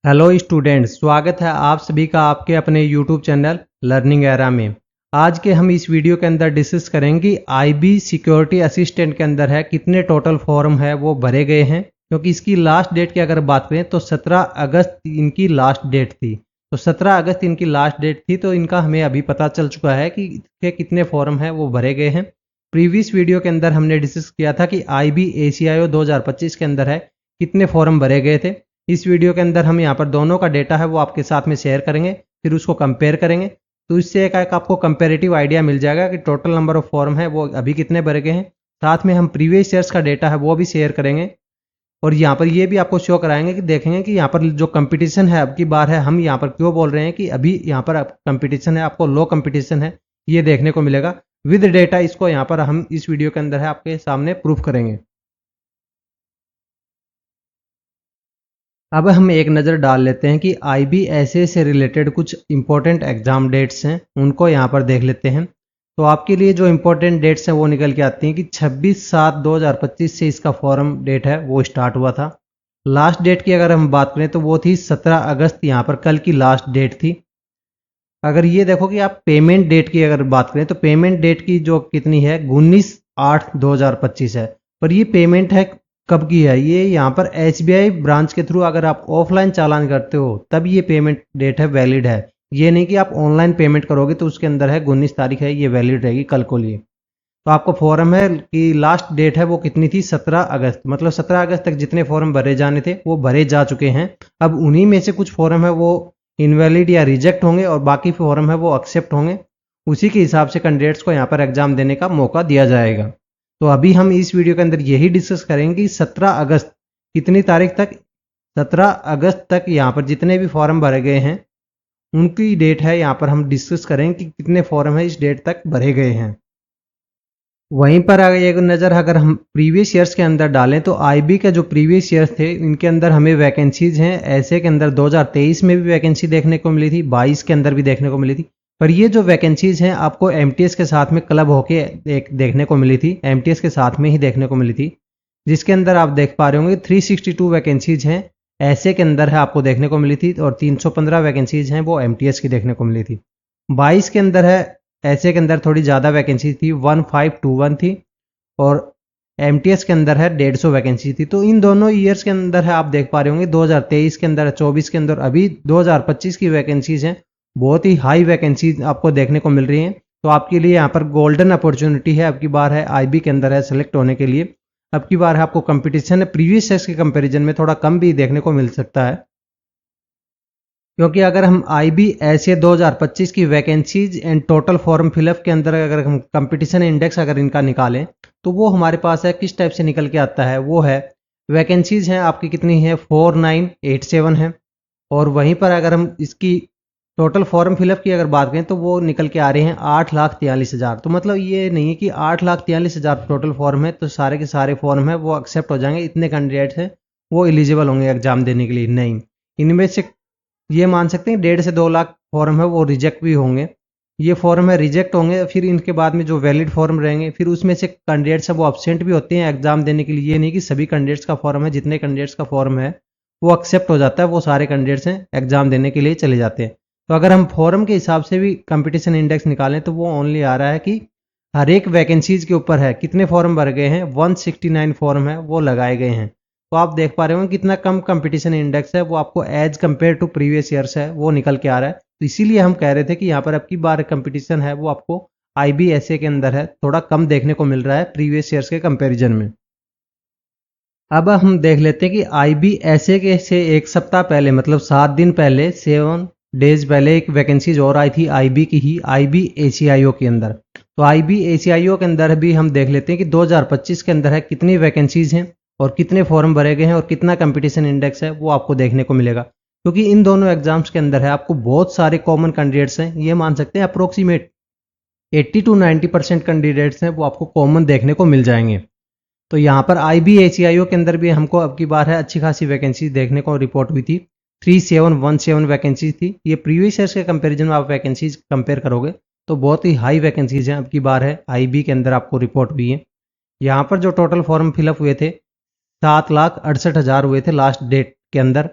Hello students, स्वागत है आप सभी का आपके अपने यूट्यूब चैनल लर्निंग एरा में। आज के हम इस वीडियो के अंदर डिस्कस करेंगे आईबी सिक्योरिटी असिस्टेंट के अंदर है कितने टोटल फॉर्म है वो भरे गए हैं, क्योंकि इसकी लास्ट डेट की अगर बात करें तो 17 अगस्त इनकी लास्ट डेट थी। तो 17 अगस्त इनकी लास्ट डेट थी, तो इनका हमें अभी पता चल चुका है कि इसके कितने फॉर्म है वो भरे गए हैं। प्रीवियस वीडियो के अंदर हमने डिस्कस किया था कि आईबी ACIO 2025 के अंदर है कितने फॉर्म भरे गए थे। इस वीडियो के अंदर हम यहाँ पर दोनों का डेटा है वो आपके साथ में शेयर करेंगे, फिर उसको कंपेयर करेंगे। तो इससे एक आपको कंपेरेटिव आइडिया मिल जाएगा कि टोटल नंबर ऑफ फॉर्म है वो अभी कितने भरे गए हैं। साथ में हम प्रीवियस ईयर्स का डेटा है वो भी शेयर करेंगे, और यहाँ पर ये भी आपको शो कराएंगे कि देखेंगे कि यहाँ पर जो कंपटीशन है अब की बार है, हम यहाँ पर क्यों बोल रहे हैं कि अभी यहाँ पर कंपटीशन है, आपको लो कंपटीशन है, ये देखने को मिलेगा विद डेटा। इसको यहाँ पर हम इस वीडियो के अंदर है आपके सामने प्रूफ करेंगे। अब हम एक नज़र डाल लेते हैं कि IBSA से रिलेटेड कुछ इंपॉर्टेंट एग्जाम डेट्स हैं, उनको यहाँ पर देख लेते हैं। तो आपके लिए जो इंपॉर्टेंट डेट्स हैं वो निकल के आती हैं कि 26/7/2025 से इसका फॉर्म डेट है वो स्टार्ट हुआ था। लास्ट डेट की अगर हम बात करें तो वो थी 17 अगस्त, यहाँ पर कल की लास्ट डेट थी। अगर ये देखो कि आप पेमेंट डेट की अगर बात करें तो पेमेंट डेट की जो कितनी है 19/8/2025 है। पर ये पेमेंट है कब की है, ये यहाँ पर SBI ब्रांच के थ्रू अगर आप ऑफलाइन चालान करते हो तब ये पेमेंट डेट है वैलिड है। ये नहीं कि आप ऑनलाइन पेमेंट करोगे तो उसके अंदर है 19 तारीख है, ये वैलिड रहेगी कल को लिए। तो आपको फॉर्म है कि लास्ट डेट है वो कितनी थी 17 अगस्त, मतलब 17 अगस्त तक जितने फॉर्म भरे जाने थे वो भरे जा चुके हैं। अब उन्हीं में से कुछ फॉर्म है वो इनवैलिड या रिजेक्ट होंगे और बाकी फॉर्म है वो एक्सेप्ट होंगे। उसी के हिसाब से कैंडिडेट्स को यहाँ पर एग्जाम देने का मौका दिया जाएगा। तो अभी हम इस वीडियो के अंदर यही डिस्कस करेंगे कि 17 अगस्त कितनी तारीख तक, 17 अगस्त तक यहाँ पर जितने भी फॉर्म भरे गए हैं उनकी डेट है यहाँ पर हम डिस्कस करेंगे कि कितने फॉर्म है इस डेट तक भरे गए हैं। वहीं पर अगर एक नज़र अगर हम प्रीवियस ईयर्स के अंदर डालें तो आईबी के जो प्रीवियस ईयर्स थे इनके अंदर हमें वैकेंसीज हैं ऐसे के अंदर 2023 में भी वैकेंसी देखने को मिली थी, 22 के अंदर भी देखने को मिली थी। पर ये जो वैकेंसीज हैं आपको एमटीएस के साथ में क्लब होके देखने को मिली थी, एमटीएस के साथ में ही देखने को मिली थी, जिसके अंदर आप देख पा रहे होंगे 362 वैकेंसीज हैं ऐसे के अंदर है आपको देखने को मिली थी, और 315 वैकेंसीज हैं वो एमटीएस की देखने को मिली थी। 22 के अंदर है ऐसे के अंदर थोड़ी ज़्यादा वैकेंसी थी, 1521 थी, और एमटीएस के अंदर है 150 वैकेंसी थी। तो इन दोनों ईयर्स के अंदर है आप देख पा रहे होंगे 2023 के अंदर, 24 के अंदर, अभी 2025 की वैकेंसीज हैं, बहुत ही हाई वैकेंसी आपको देखने को मिल रही हैं। तो आपके लिए यहाँ पर गोल्डन अपॉर्चुनिटी है, अब की बार है आईबी के अंदर है सेलेक्ट होने के लिए। अब की बार है आपको कंपटीशन है प्रीवियस ईयर्स के कंपैरिजन में थोड़ा कम भी देखने को मिल सकता है, क्योंकि अगर हम IBSA 2025 की vacancies and total form fill up के अंदर अगर हम कंपटीशन इंडेक्स अगर इनका निकालें तो वो हमारे पास है किस टाइप से निकल के आता है, वो है वैकेंसीज हैं आपकी कितनी है 4987 है। और वहीं पर अगर हम इसकी टोटल फॉर्म फिलअप की अगर बात करें तो वो निकल के आ रहे हैं 8,43,000। तो मतलब ये नहीं है कि 8,43,000 टोटल फॉर्म है तो सारे के सारे फॉर्म है वो एक्सेप्ट हो जाएंगे, इतने कैंडिडेट्स हैं वो एलिजिबल होंगे एग्जाम देने के लिए, नहीं। इनमें से ये मान सकते हैं 1.5 से 2 लाख फॉर्म है वो रिजेक्ट भी होंगे। ये फॉर्म है रिजेक्ट होंगे, फिर इनके बाद में जो वैलिड फॉर्म रहेंगे फिर उसमें से कैंडिडेट्स है वो अब्सेंट भी होते हैं एग्जाम देने के लिए। ये नहीं कि सभी कैंडिडेट्स का फॉर्म है, जितने कैंडिडेट्स का फॉर्म है वो एक्सेप्ट हो जाता है वो सारे कैंडिडेट्स हैं एग्जाम देने के लिए चले जाते हैं। तो अगर हम फॉर्म के हिसाब से भी कंपटीशन इंडेक्स निकालें तो वो ओनली आ रहा है कि हर एक वैकेंसीज के ऊपर है कितने फॉर्म भर गए हैं, 169 फॉर्म है वो लगाए गए हैं। तो आप देख पा रहे हो कितना कम कंपटीशन इंडेक्स है वो आपको as compare to previous years है वो निकल के आ रहा है। तो इसीलिए हम कह रहे थे कि यहाँ पर अब की बार कंपटीशन है वो आपको IBSA के अंदर है थोड़ा कम देखने को मिल रहा है प्रीवियस ईयर्स के कंपैरिजन में। अब हम देख लेते हैं कि IBSA के से एक सप्ताह पहले, मतलब 7 दिन पहले, 7 डेज पहले एक वैकेंसीज और आई थी IB की ही, IBACIO के अंदर। तो IBACIO के अंदर भी हम देख लेते हैं कि 2025 के अंदर है कितनी वैकेंसीज हैं और कितने फॉर्म भरे गए हैं और कितना कंपटीशन इंडेक्स है वो आपको देखने को मिलेगा। क्योंकि इन दोनों एग्जाम्स के अंदर है आपको बहुत सारे कॉमन कैंडिडेट्स हैं, ये मान सकते हैं अप्रोक्सीमेट 80 to 90% कैंडिडेट्स हैं वो आपको कॉमन देखने को मिल जाएंगे। तो यहाँ पर IBACIO के अंदर भी हमको अब की बार है अच्छी खासी वैकेंसी देखने को रिपोर्ट हुई थी, 3717 वैकेंसी थी। ये प्रीवियस ईयर्स के कंपैरिजन में आप वैकेंसीज कंपेयर करोगे तो बहुत ही हाई वैकेंसीज हैं अब की बार है IB के अंदर आपको रिपोर्ट हुई है। यहाँ पर जो टोटल फॉर्म फिलअप हुए थे 7,68,000 हुए थे लास्ट डेट के अंदर।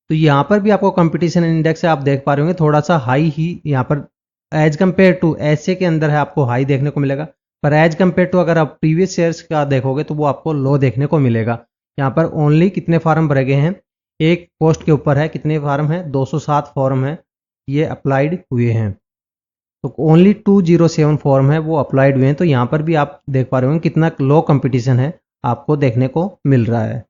तो यहाँ पर भी आपको कंपटीशन इंडेक्स है, आप देख पा रहे होंगे थोड़ा सा हाई ही यहाँ पर एज कम्पेयर टू ऐसे के अंदर है आपको हाई देखने को मिलेगा, पर एज कम्पेयर टू अगर आप प्रीवियस शेयर्स का देखोगे तो वो आपको लो देखने को मिलेगा। यहाँ पर ओनली कितने फार्म भरे गए हैं, एक पोस्ट के ऊपर है कितने फार्म है, 207 फॉर्म है ये अप्लाइड हुए हैं। तो ओनली 207 फॉर्म है वो अप्लाइड हुए हैं। तो यहाँ पर भी आप देख पा रहे होंगे कितना लो कंपटीशन है आपको देखने को मिल रहा है।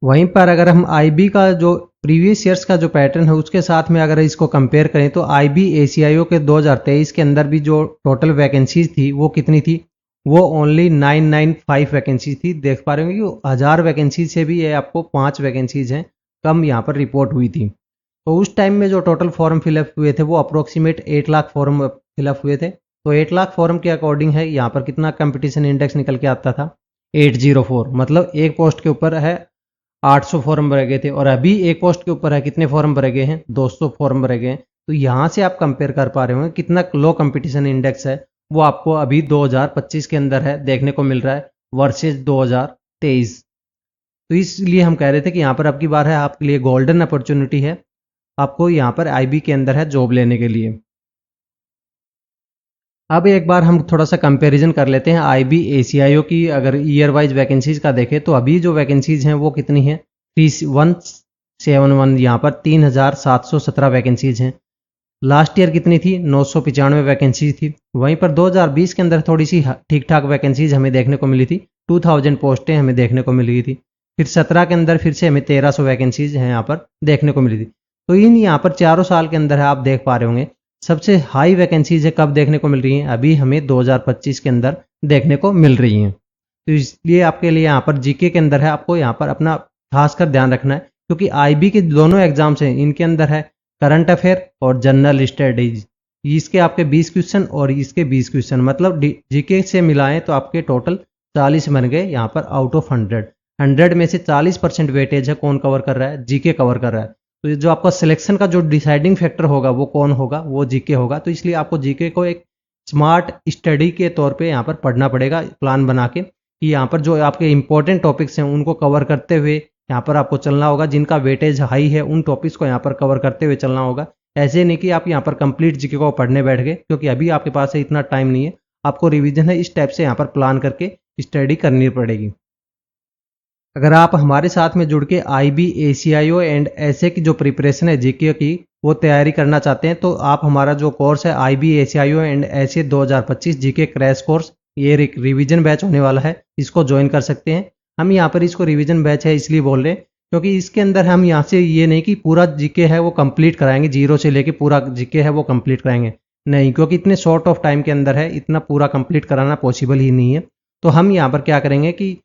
वहीं पर अगर हम आईबी का जो प्रीवियस ईयर्स का जो पैटर्न है उसके साथ में अगर इसको कंपेयर करें तो आईबी एसीआईओ के 2023 के अंदर भी जो टोटल वैकेंसीज थी वो कितनी थी, वो ओनली 995 वैकेंसीज थी। देख पा रहे होंगे कि 1000 वैकेंसीज से भी ये आपको 5 वैकेंसीज हैं कम यहाँ पर रिपोर्ट हुई थी। तो उस टाइम में जो टोटल फॉर्म फिलअप हुए थे वो अप्रोक्सीमेट 8 लाख फॉर्म फिलअप हुए थे। तो 8 लाख फॉर्म के अकॉर्डिंग है यहाँ पर कितना कंपटीशन इंडेक्स निकल के आता था, 804। मतलब एक पोस्ट के ऊपर है 800 फॉर्म भरे गए थे और अभी एक पोस्ट के ऊपर है कितने फॉर्म भरे गए हैं, 200 फॉर्म भरे गए हैं। तो यहाँ से आप कंपेयर कर पा रहे होंगे कितना लो कंपटीशन इंडेक्स है वो आपको अभी 2025 के अंदर है देखने को मिल रहा है वर्सेज 2023। तो इसलिए हम कह रहे थे कि यहाँ पर अब की बार है आपके लिए गोल्डन अपॉर्चुनिटी है, आपको यहाँ पर आईबी के अंदर है जॉब लेने के लिए। अब एक बार हम थोड़ा सा कंपैरिजन कर लेते हैं आईबी एसीआईओ की। अगर ईयर वाइज वैकेंसीज का देखें तो अभी जो वैकेंसीज हैं वो कितनी हैं, 3171, यहाँ पर 3717 वैकेंसीज हैं। लास्ट ईयर कितनी थी, 995 वैकेंसीज थी। वहीं पर 2020 के अंदर थोड़ी सी ठीक ठाक वैकेंसीज हमें देखने को मिली थी, 2000 पोस्टें हमें देखने को मिली थी। फिर 17 के अंदर फिर से हमें 1300 वैकेंसीज हैं यहाँ पर देखने को मिली थी। तो इन यहाँ पर चारों साल के अंदर है आप देख पा रहे होंगे सबसे हाई वैकेंसीज है कब देखने को मिल रही हैं, अभी हमें 2025 के अंदर देखने को मिल रही हैं। तो इसलिए आपके लिए यहाँ पर जीके के अंदर है आपको यहाँ पर अपना खासकर ध्यान रखना है, क्योंकि आईबी के दोनों एग्जाम्स हैं इनके अंदर है करंट अफेयर और जनरल स्टडीज। इसके आपके 20 क्वेश्चन और इसके 20 क्वेश्चन, मतलब जीके से मिलाएं तो आपके टोटल 40 बन गए यहाँ पर आउट ऑफ 100 में से 40% वेटेज है कौन कवर कर रहा है, जीके कवर कर रहा है। तो जो आपका सिलेक्शन का जो डिसाइडिंग फैक्टर होगा वो कौन होगा, वो जीके होगा। तो इसलिए आपको जीके को एक स्मार्ट स्टडी के तौर पे यहाँ पर पढ़ना पड़ेगा प्लान बना के, कि यहाँ पर जो आपके इंपॉर्टेंट टॉपिक्स हैं उनको कवर करते हुए यहाँ पर आपको चलना होगा, जिनका वेटेज हाई है उन टॉपिक्स को यहाँ पर कवर करते हुए चलना होगा। ऐसे नहीं कि आप यहाँ पर कंप्लीट जीके को पढ़ने बैठ गए, क्योंकि अभी आपके पास इतना टाइम नहीं है। आपको रिविजन है इस टाइप से यहाँ पर प्लान करके स्टडी करनी पड़ेगी। अगर आप हमारे साथ में जुड़ के आईबी एसीआईओ एंड ऐसे की जो प्रिपरेशन है जीके की वो तैयारी करना चाहते हैं, तो आप हमारा जो कोर्स है आईबी एसीआईओ एंड ऐसे 2025 जीके क्रैश कोर्स, ये रिवीजन बैच होने वाला है, इसको ज्वाइन कर सकते हैं। हम यहाँ पर इसको रिवीजन बैच है इसलिए बोल रहे हैं क्योंकि इसके अंदर हम यहाँ से ये नहीं कि पूरा जीके है वो कंप्लीट कराएंगे, जीरो से लेके पूरा जीके है वो कंप्लीट कराएंगे, नहीं, क्योंकि इतने शॉर्ट ऑफ टाइम के अंदर है इतना पूरा कंप्लीट कराना पॉसिबल ही नहीं है। तो हम यहाँ पर क्या करेंगे कि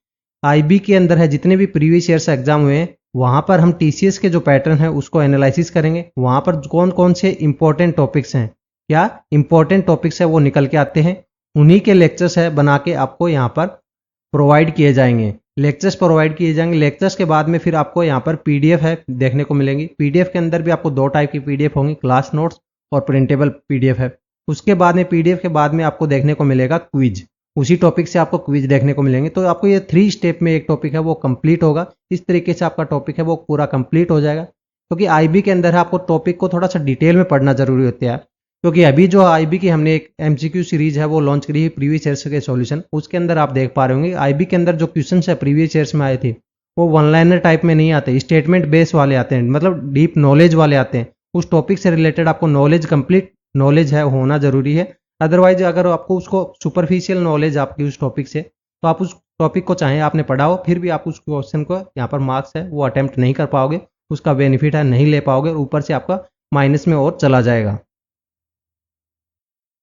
आईबी के अंदर है जितने भी प्रीवियस ईयर्स एग्जाम हुए हैं वहाँ पर हम टीसीएस के जो पैटर्न है उसको एनालिसिस करेंगे, वहाँ पर कौन कौन से इंपॉर्टेंट टॉपिक्स हैं, क्या इंपॉर्टेंट टॉपिक्स है वो निकल के आते हैं, उन्हीं के लेक्चर्स है बना के आपको यहाँ पर प्रोवाइड किए जाएंगे। लेक्चर्स प्रोवाइड किए जाएंगे, लेक्चर्स के बाद में फिर आपको यहाँ पर पीडीएफ है देखने को मिलेंगी। पीडीएफ के अंदर भी आपको 2 टाइप की पीडीएफ होंगी, क्लास नोट्स और प्रिंटेबल पीडीएफ है। उसके बाद में पीडीएफ के बाद में आपको देखने को मिलेगा क्विज, उसी टॉपिक से आपको क्विज देखने को मिलेंगे। तो आपको ये 3 स्टेप में एक टॉपिक है वो कंप्लीट होगा, इस तरीके से आपका टॉपिक है वो पूरा कंप्लीट हो जाएगा। क्योंकि आईबी के अंदर है आपको टॉपिक को थोड़ा सा डिटेल में पढ़ना जरूरी होता है, क्योंकि अभी जो आईबी की हमने एक एमसीक्यू सीरीज है वो लॉन्च करी है प्रीवियस ईयर्स के सॉल्यूशन, उसके अंदर आप देख पा रहे होंगे आईबी के अंदर जो क्वेश्चन है प्रीवियस ईयर्स में आए थे वो वन लाइनर टाइप में नहीं आते, स्टेटमेंट बेस वाले आते हैं, मतलब डीप नॉलेज वाले आते हैं। उस टॉपिक से रिलेटेड आपको नॉलेज, कंप्लीट नॉलेज है होना जरूरी है। अदरवाइज अगर आपको उसको सुपरफिशियल नॉलेज आपकी उस टॉपिक से, तो आप उस टॉपिक को चाहे आपने पढ़ा हो फिर भी आप उस क्वेश्चन को यहाँ पर मार्क्स है वो अटेम्प्ट नहीं कर पाओगे, उसका बेनिफिट है नहीं ले पाओगे, ऊपर से आपका माइनस में और चला जाएगा।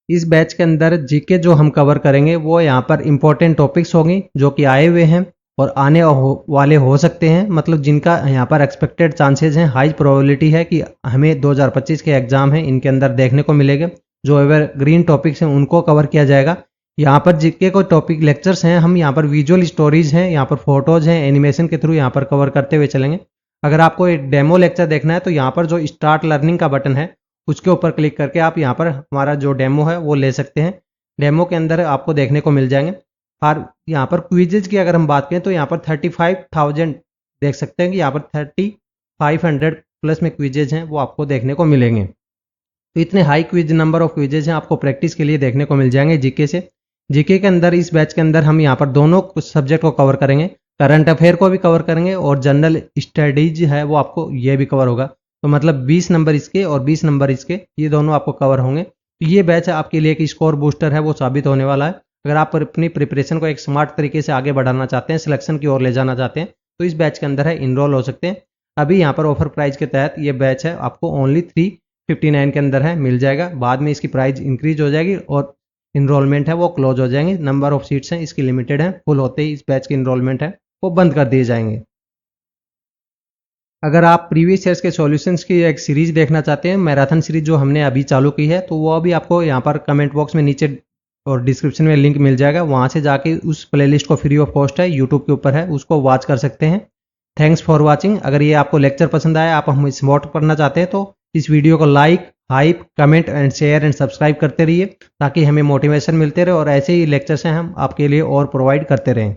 इस बैच के अंदर जीके जो हम कवर करेंगे वो यहाँ पर इंपॉर्टेंट टॉपिक्स होंगे जो कि आए हुए हैं और आने वाले हो सकते हैं, मतलब जिनका यहाँ पर एक्सपेक्टेड चांसेस हैं, हाई प्रोबेबिलिटी है कि हमें 2025 के एग्जाम हैं इनके अंदर देखने को मिलेगा। जो एवर ग्रीन टॉपिक्स हैं उनको कवर किया जाएगा। यहाँ पर जीके को टॉपिक लेक्चर्स हैं, हम यहाँ पर विजुअल स्टोरीज हैं, यहाँ पर फोटोज हैं, एनिमेशन के थ्रू यहाँ पर कवर करते हुए चलेंगे। अगर आपको एक डेमो लेक्चर देखना है तो यहाँ पर जो स्टार्ट लर्निंग का बटन है उसके ऊपर क्लिक करके आप यहाँ पर हमारा जो डेमो है वो ले सकते हैं। डेमो के अंदर आपको देखने को मिल जाएंगे। और यहाँ पर क्विजेज की अगर हम बात करें तो यहाँ पर 35,000 देख सकते हैं कि यहाँ पर 3500 प्लस में क्विजेज हैं वो आपको देखने को मिलेंगे। तो इतने high quiz number of quizzes हैं आपको प्रैक्टिस के लिए देखने को मिल जाएंगे जीके से। जीके के अंदर इस बैच के अंदर हम यहाँ पर दोनों सब्जेक्ट को कवर करेंगे, करंट अफेयर को भी कवर करेंगे और जनरल स्टडीज है वो आपको ये भी कवर होगा। तो मतलब 20 नंबर इसके और 20 नंबर इसके, ये दोनों आपको कवर होंगे। तो ये बैच आपके लिए एक स्कोर बूस्टर है वो साबित होने वाला है। अगर आप अपनी प्रिपरेशन को एक स्मार्ट तरीके से आगे बढ़ाना चाहते हैं, सिलेक्शन की ओर ले जाना चाहते हैं, तो इस बैच के अंदर है इनरोल हो सकते हैं। अभी यहाँ पर ऑफर प्राइस के तहत ये बैच है आपको ओनली 359 के अंदर है मिल जाएगा। बाद में इसकी प्राइस इंक्रीज हो जाएगी और इनरोलमेंट है वो क्लोज हो जाएंगे। नंबर ऑफ सीट्स हैं इसकी लिमिटेड है, फुल होते ही इस बैच की इनरोलमेंट है वो बंद कर दिए जाएंगे। अगर आप प्रीवियस ईयर्स के सॉल्यूशंस की एक सीरीज देखना चाहते हैं, मैराथन सीरीज जो हमने अभी चालू की है, तो वो अभी आपको यहाँ पर कमेंट बॉक्स में नीचे और डिस्क्रिप्शन में लिंक मिल जाएगा। वहाँ से जाके उस प्लेलिस्ट को फ्री ऑफ कॉस्ट है, यूट्यूब के ऊपर है, उसको वॉच कर सकते हैं। Thanks for watching. अगर ये आपको लेक्चर पसंद आया, आप हमें सपोर्ट करना चाहते हैं, तो इस वीडियो को like, hype, comment and share and subscribe करते रहिए ताकि हमें मोटिवेशन मिलते रहे और ऐसे ही लेक्चर्स हैं हम आपके लिए और प्रोवाइड करते रहें।